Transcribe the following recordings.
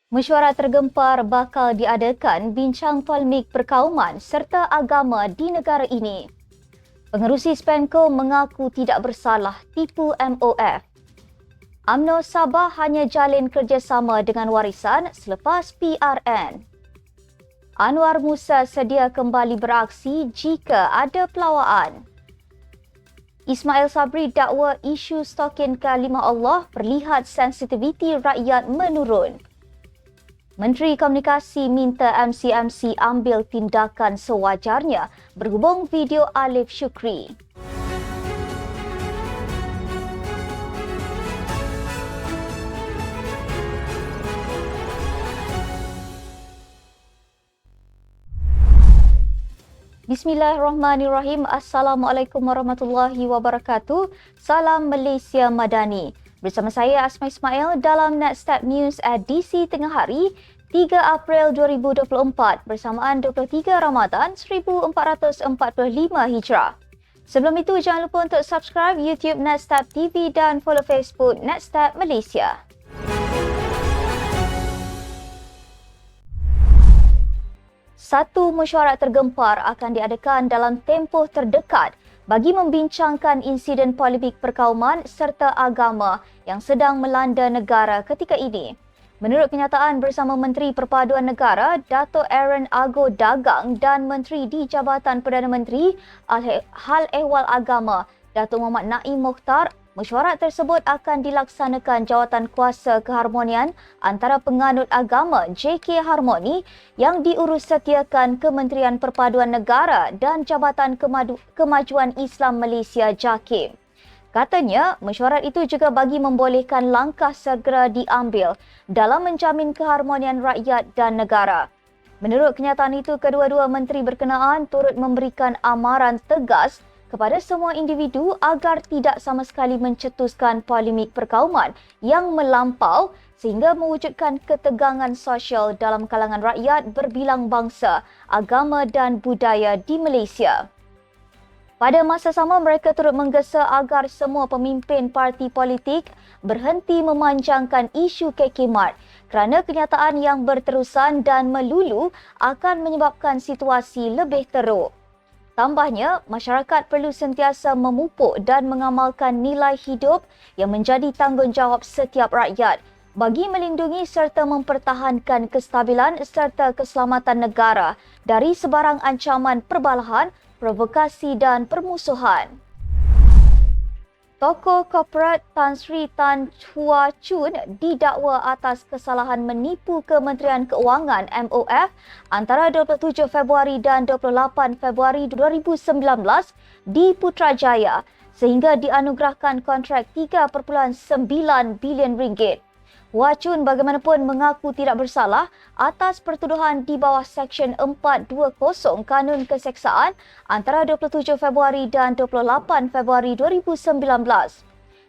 Mesyuarat tergempar bakal diadakan bincang polemik perkauman serta agama di negara ini. Pengerusi Spenco mengaku tidak bersalah tipu MOF. UMNO Sabah hanya jalin kerjasama dengan warisan selepas PRN. Anwar Musa sedia kembali beraksi jika ada pelawaan. Ismail Sabri dakwa isu stokin kalimah Allah perlihat sensitiviti rakyat menurun. Menteri Komunikasi minta MCMC ambil tindakan sewajarnya berhubung video Alif Syukri. Bismillahirrahmanirrahim. Assalamualaikum warahmatullahi wabarakatuh. Salam Malaysia Madani. Bersama saya Asma Ismail dalam Netstep News edisi tengah hari 3 April 2024 bersamaan 23 Ramadan 1445 Hijrah. Sebelum itu jangan lupa untuk subscribe YouTube Netstep TV dan follow Facebook Netstep Malaysia. Satu mesyuarat tergempar akan diadakan dalam tempoh terdekat bagi membincangkan insiden polemik perkauman serta agama yang sedang melanda negara ketika ini. Menurut kenyataan bersama Menteri Perpaduan Negara, Dato' Aaron Ago Dagang dan Menteri di Jabatan Perdana Menteri Hal Ehwal Agama, Dato' Muhammad Naim Mokhtar, mesyuarat tersebut akan dilaksanakan jawatan kuasa keharmonian antara penganut agama JK Harmoni yang diurus setiakan Kementerian Perpaduan Negara dan Jabatan Kemajuan Islam Malaysia JAKIM. Katanya, mesyuarat itu juga bagi membolehkan langkah segera diambil dalam menjamin keharmonian rakyat dan negara. Menurut kenyataan itu, kedua-dua menteri berkenaan turut memberikan amaran tegas kepada semua individu agar tidak sama sekali mencetuskan polemik perkauman yang melampau sehingga mewujudkan ketegangan sosial dalam kalangan rakyat berbilang bangsa, agama dan budaya di Malaysia. Pada masa sama, mereka turut menggesa agar semua pemimpin parti politik berhenti memanjangkan isu kekimat kerana kenyataan yang berterusan dan melulu akan menyebabkan situasi lebih teruk. Tambahnya, masyarakat perlu sentiasa memupuk dan mengamalkan nilai hidup yang menjadi tanggungjawab setiap rakyat bagi melindungi serta mempertahankan kestabilan serta keselamatan negara dari sebarang ancaman perbalahan, provokasi dan permusuhan. Tokoh korporat Tan Sri Tan Chua Chun didakwa atas kesalahan menipu Kementerian Keuangan MOF antara 27 Februari dan 28 Februari 2019 di Putrajaya sehingga dianugerahkan kontrak 3.9 bilion ringgit. Hua Chun bagaimanapun mengaku tidak bersalah atas pertuduhan di bawah Seksyen 420 Kanun Keseksaan antara 27 Februari dan 28 Februari 2019.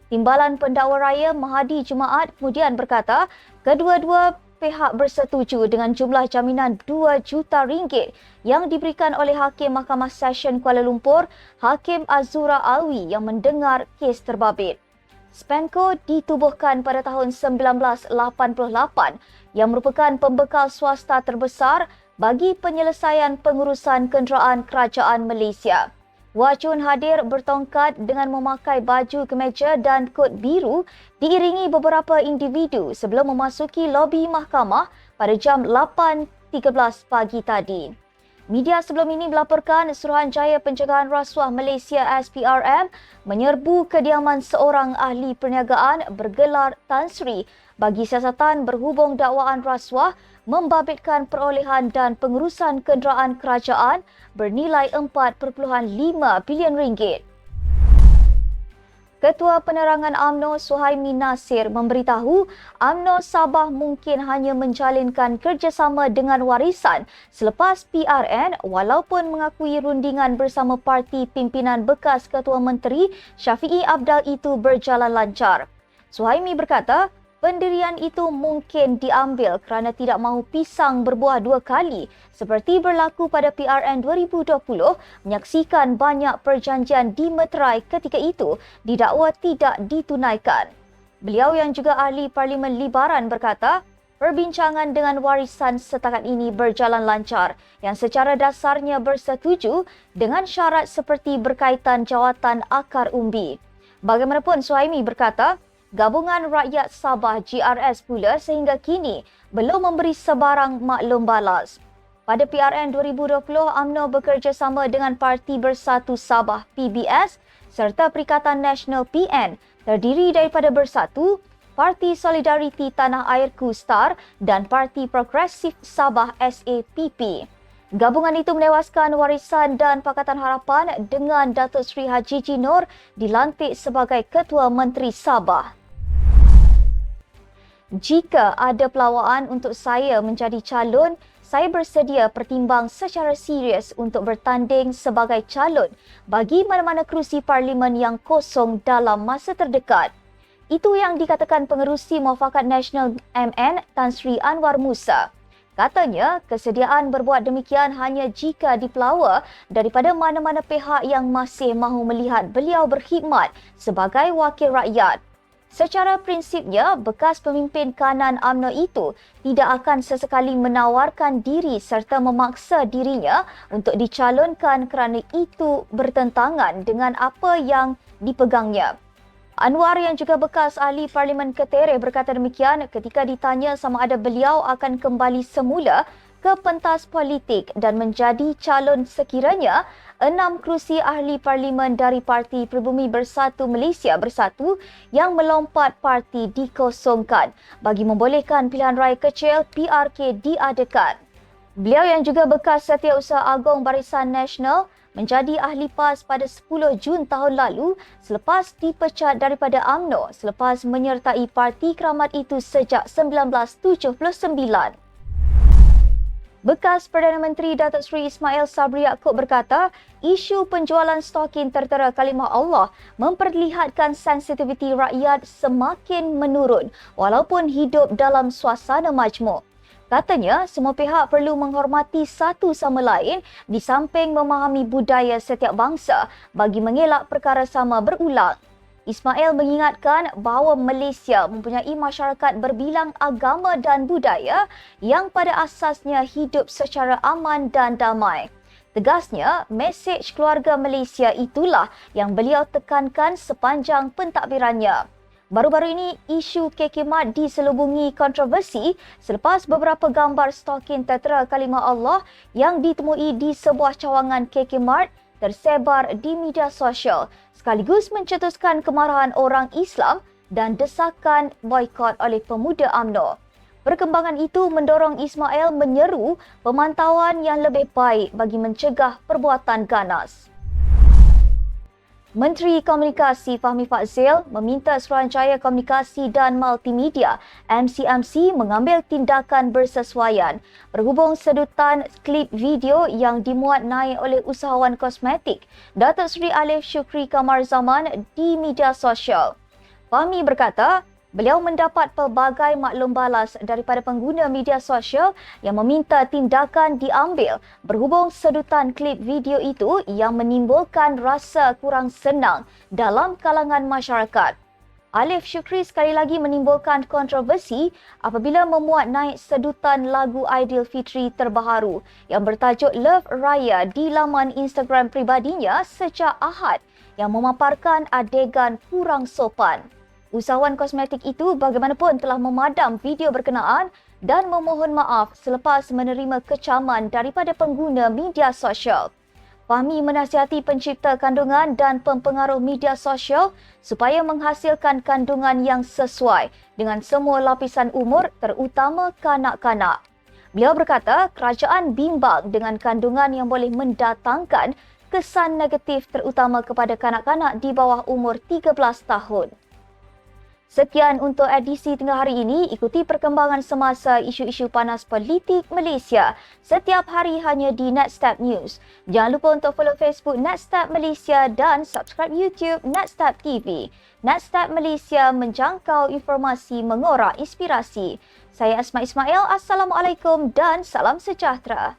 Timbalan Pendakwa Raya Mahadi Jumaat kemudian berkata, kedua-dua pihak bersetuju dengan jumlah jaminan 2 juta ringgit yang diberikan oleh Hakim Mahkamah Session Kuala Lumpur, Hakim Azura Alwi yang mendengar kes terbabit. Spenco ditubuhkan pada tahun 1988 yang merupakan pembekal swasta terbesar bagi penyelesaian pengurusan kenderaan kerajaan Malaysia. Hua Chun hadir bertongkat dengan memakai baju kemeja dan kod biru diiringi beberapa individu sebelum memasuki lobi mahkamah pada jam 8.13 pagi tadi. Media sebelum ini melaporkan Suruhanjaya Pencegahan Rasuah Malaysia SPRM menyerbu kediaman seorang ahli perniagaan bergelar Tan Sri bagi siasatan berhubung dakwaan rasuah membabitkan perolehan dan pengurusan kenderaan kerajaan bernilai 4.5 bilion ringgit. Ketua Penerangan UMNO Suhaimi Nasir memberitahu UMNO Sabah mungkin hanya menjalinkan kerjasama dengan warisan selepas PRN walaupun mengakui rundingan bersama parti pimpinan bekas Ketua Menteri Syafiee Apdal itu berjalan lancar. Suhaimi berkata, pendirian itu mungkin diambil kerana tidak mahu pisang berbuah dua kali seperti berlaku pada PRN 2020 menyaksikan banyak perjanjian dimeterai ketika itu didakwa tidak ditunaikan. Beliau yang juga ahli Parlimen Libaran berkata, Perbincangan dengan warisan setakat ini berjalan lancar yang secara dasarnya bersetuju dengan syarat seperti berkaitan jawatan akar umbi. Bagaimanapun, Suhaimi berkata, Gabungan Rakyat Sabah GRS pula sehingga kini belum memberi sebarang maklum balas. Pada PRN 2020, UMNO bekerjasama dengan Parti Bersatu Sabah PBS serta Perikatan Nasional PN terdiri daripada Bersatu, Parti Solidariti Tanah Airku STAR dan Parti Progresif Sabah SAPP. Gabungan itu menewaskan Warisan dan Pakatan Harapan dengan Datuk Seri Haji Ji Noor dilantik sebagai Ketua Menteri Sabah. Jika ada pelawaan untuk saya menjadi calon, saya bersedia pertimbang secara serius untuk bertanding sebagai calon bagi mana-mana kerusi parlimen yang kosong dalam masa terdekat. Itu yang dikatakan Pengerusi Muafakat Nasional MN Tan Sri Anwar Musa. Katanya, kesediaan berbuat demikian hanya jika dipelawa daripada mana-mana pihak yang masih mahu melihat beliau berkhidmat sebagai wakil rakyat. Secara prinsipnya, bekas pemimpin kanan UMNO itu tidak akan sesekali menawarkan diri serta memaksa dirinya untuk dicalonkan kerana itu bertentangan dengan apa yang dipegangnya. Anwar yang juga bekas ahli Parlimen Ketereh berkata demikian ketika ditanya sama ada beliau akan kembali semula ke pentas politik dan menjadi calon sekiranya 6 kerusi ahli parlimen dari Parti Pribumi Bersatu Malaysia Bersatu yang melompat parti dikosongkan bagi membolehkan pilihan raya kecil PRK diadakan. Beliau yang juga bekas Setiausaha Agong Barisan Nasional menjadi ahli PAS pada 10 Jun tahun lalu selepas dipecat daripada UMNO selepas menyertai parti keramat itu sejak 1979. Bekas Perdana Menteri Datuk Seri Ismail Sabri Yaakob berkata, isu penjualan stokin tertera kalimah Allah memperlihatkan sensitiviti rakyat semakin menurun walaupun hidup dalam suasana majmuk. Katanya, semua pihak perlu menghormati satu sama lain di samping memahami budaya setiap bangsa bagi mengelak perkara sama berulang. Ismail mengingatkan bahawa Malaysia mempunyai masyarakat berbilang agama dan budaya yang pada asasnya hidup secara aman dan damai. Tegasnya, mesej keluarga Malaysia itulah yang beliau tekankan sepanjang pentadbirannya. Baru-baru ini, isu KK Mart diselubungi kontroversi selepas beberapa gambar stokin tertera kalimah Allah yang ditemui di sebuah cawangan KK Mart tersebar di media sosial sekaligus mencetuskan kemarahan orang Islam dan desakan boikot oleh pemuda UMNO. Perkembangan itu mendorong Ismail menyeru pemantauan yang lebih baik bagi mencegah perbuatan ganas. Menteri Komunikasi Fahmi Fadzil meminta Suruhanjaya Komunikasi dan Multimedia MCMC mengambil tindakan bersesuaian berhubung sedutan klip video yang dimuat naik oleh usahawan kosmetik Datuk Seri Alif Shukri Kamar Zaman di media sosial. Fahmi berkata, beliau mendapat pelbagai maklum balas daripada pengguna media sosial yang meminta tindakan diambil berhubung sedutan klip video itu yang menimbulkan rasa kurang senang dalam kalangan masyarakat. Alif Shukri sekali lagi menimbulkan kontroversi apabila memuat naik sedutan lagu Aidilfitri terbaru yang bertajuk Love Raya di laman Instagram pribadinya sejak Ahad yang memaparkan adegan kurang sopan. Usahawan kosmetik itu bagaimanapun telah memadam video berkenaan dan memohon maaf selepas menerima kecaman daripada pengguna media sosial. Fahmi menasihati pencipta kandungan dan pempengaruh media sosial supaya menghasilkan kandungan yang sesuai dengan semua lapisan umur terutama kanak-kanak. Beliau berkata kerajaan bimbang dengan kandungan yang boleh mendatangkan kesan negatif terutama kepada kanak-kanak di bawah umur 13 tahun. Sekian untuk edisi tengah hari ini. Ikuti perkembangan semasa isu-isu panas politik Malaysia setiap hari hanya di Netstab News. Jangan lupa untuk follow Facebook Netstab Malaysia dan subscribe YouTube Netstab TV. Netstab Malaysia menjangkau informasi mengorak inspirasi. Saya Asma Ismail. Assalamualaikum dan salam sejahtera.